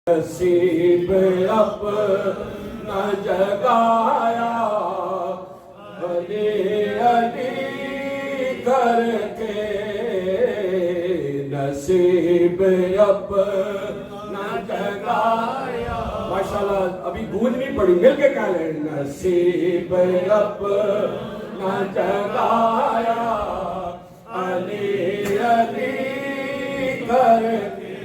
نصیب اپنا جگایا علی علی کر کے، نصیب اپنا جگایا. ماشاءاللہ ابھی گونج نہیں پڑی، مل کے کہہ لیں نصیب اپنا جگایا علی علی کر کے،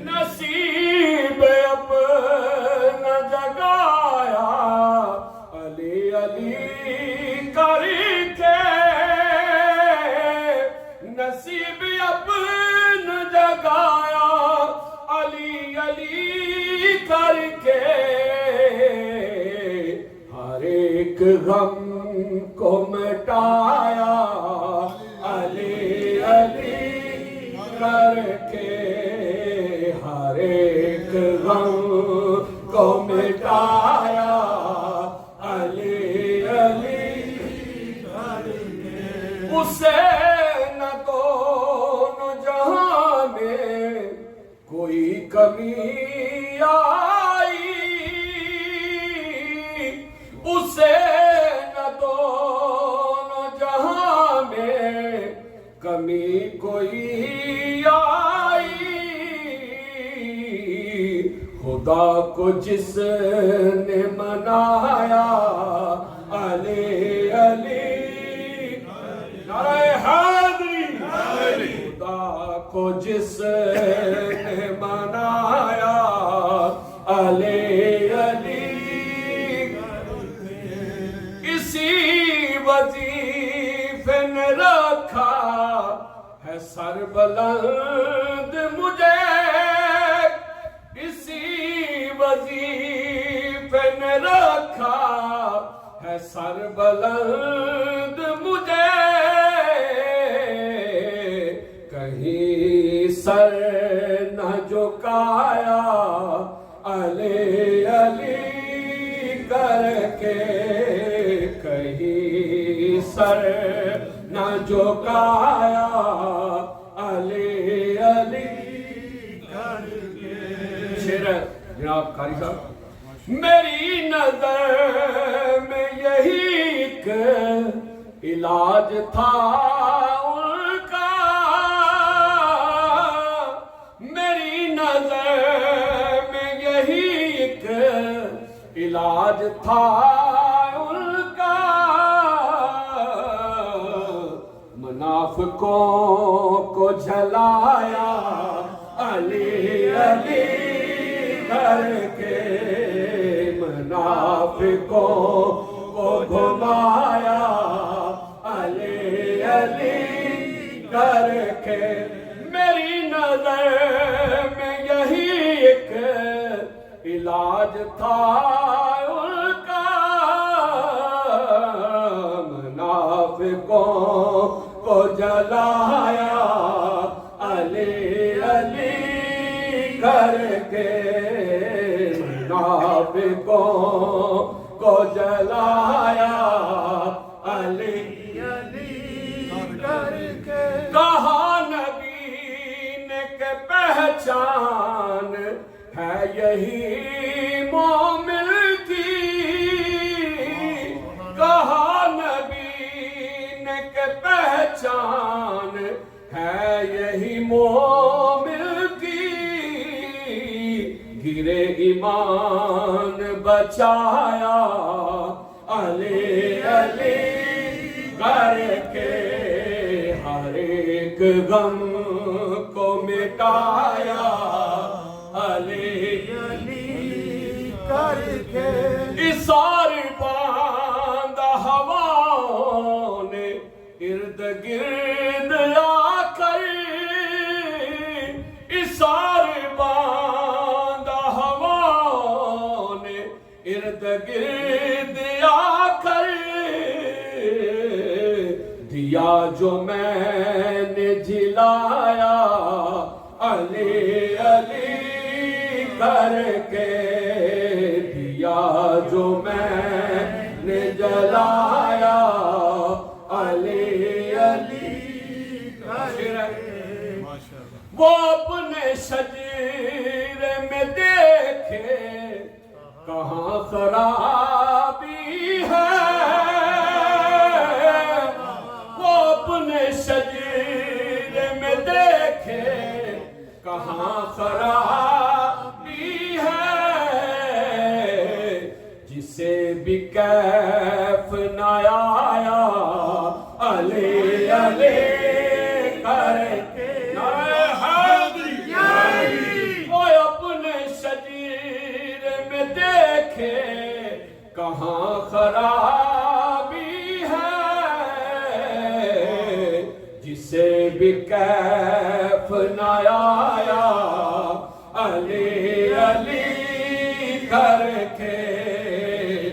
نصیب اپنا جگایا علی علی کر کے، نصیب اپنا جگایا علی علی کر کے، ہر ایک غم کو مٹایا علی علی کر کے، ہر ایک غم کو مٹایا علی علی کر کے، اسے نہ دونوں جہاں میں کوئی کمی آئی، اسے نہ دونوں جہاں میں کمی کوئی آئی، خدا کو جس نے منایا علی علی، نعرہ حیدری، خدا کو جس نے منایا علی علی، اسی وظیفے نے رکھا ہے سر بلند مجھے، اسی وظیفے نے رکھا ہے سر بلند مجھے، کہیں سر نہ جھکایا علی علی کر کے، کہیں سر نہ جھکایا علی علی کر کے. شعر ہے جناب قاری صاحب، میری نظر میں یہی ایک علاج تھا ان کا، میری نظر میں یہی ایک علاج تھا ان کا، منافقوں کو جھلایا علی علی کر کے، منافقوں کو گھمایا علی علی کر کے، میری نظر میں یہی ایک علاج تھا ان کا، منافقوں کو جلایا علی علی کر کے، منافقوں کو جلایا علی علی کر کے، کہا نبی نے کہ پہچان ہے یہی مومن کی، کہا نبی نے کہ پہچان ہے یہی مومن کی، گرے ایمان بچایا علی علی کر کے، ہر ایک غم کو مٹایا علی علی کر کے، اثار باندھا ہواؤں نے ارد گرد آ کر، اثار باندھا ہواؤں نے ارد گرد آ کر، دیا جو میں نے جلایا علی علی کر کے، دیا جو میں نے جلایا علی علی کر کے، وہ اپنے شجرے میں دے دیکھے کہاں خرابی ہے، وہ اپنے شجرے میں دیکھے کہاں خرابی ہے، جسے بھی کیف نہ آیا علی علی کر کے وہ اپنے شجرے میں دیکھے کہاں خرابی ہے، جسے بھی کیف نہ آیا علی علی کر کے،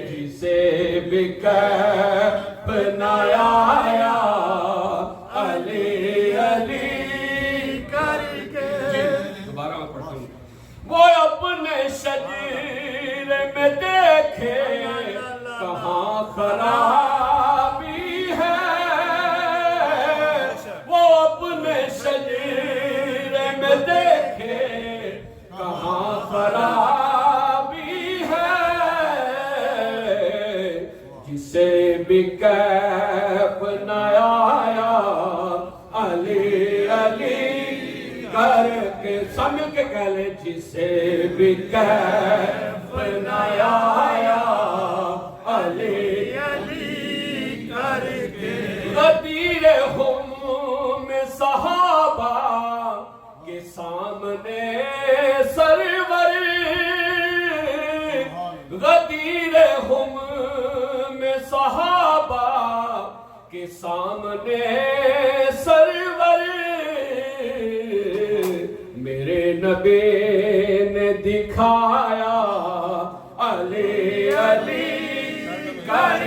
جسے بھی کیف نہ آیا علی علی کر کے۔ دوبارہ میں پڑھتا ہوں۔ وہ اپنے شجرے میں دیکھے کہاں خرابی ہے، وہ اپنے شجرے میں دیکھے کہاں خرابی ہے، جسے بھی کیف نہ آیا علی علی کر کے، سب مل کے کہہ لیں جسے بھی کیف نہ آیا علی علی کر کے۔ غدیر ہم میں صحابہ کے سامنے سرور، غدیر ہم میں صحابہ کے سامنے سرور، میرے نبی نے دکھایا علی علی کر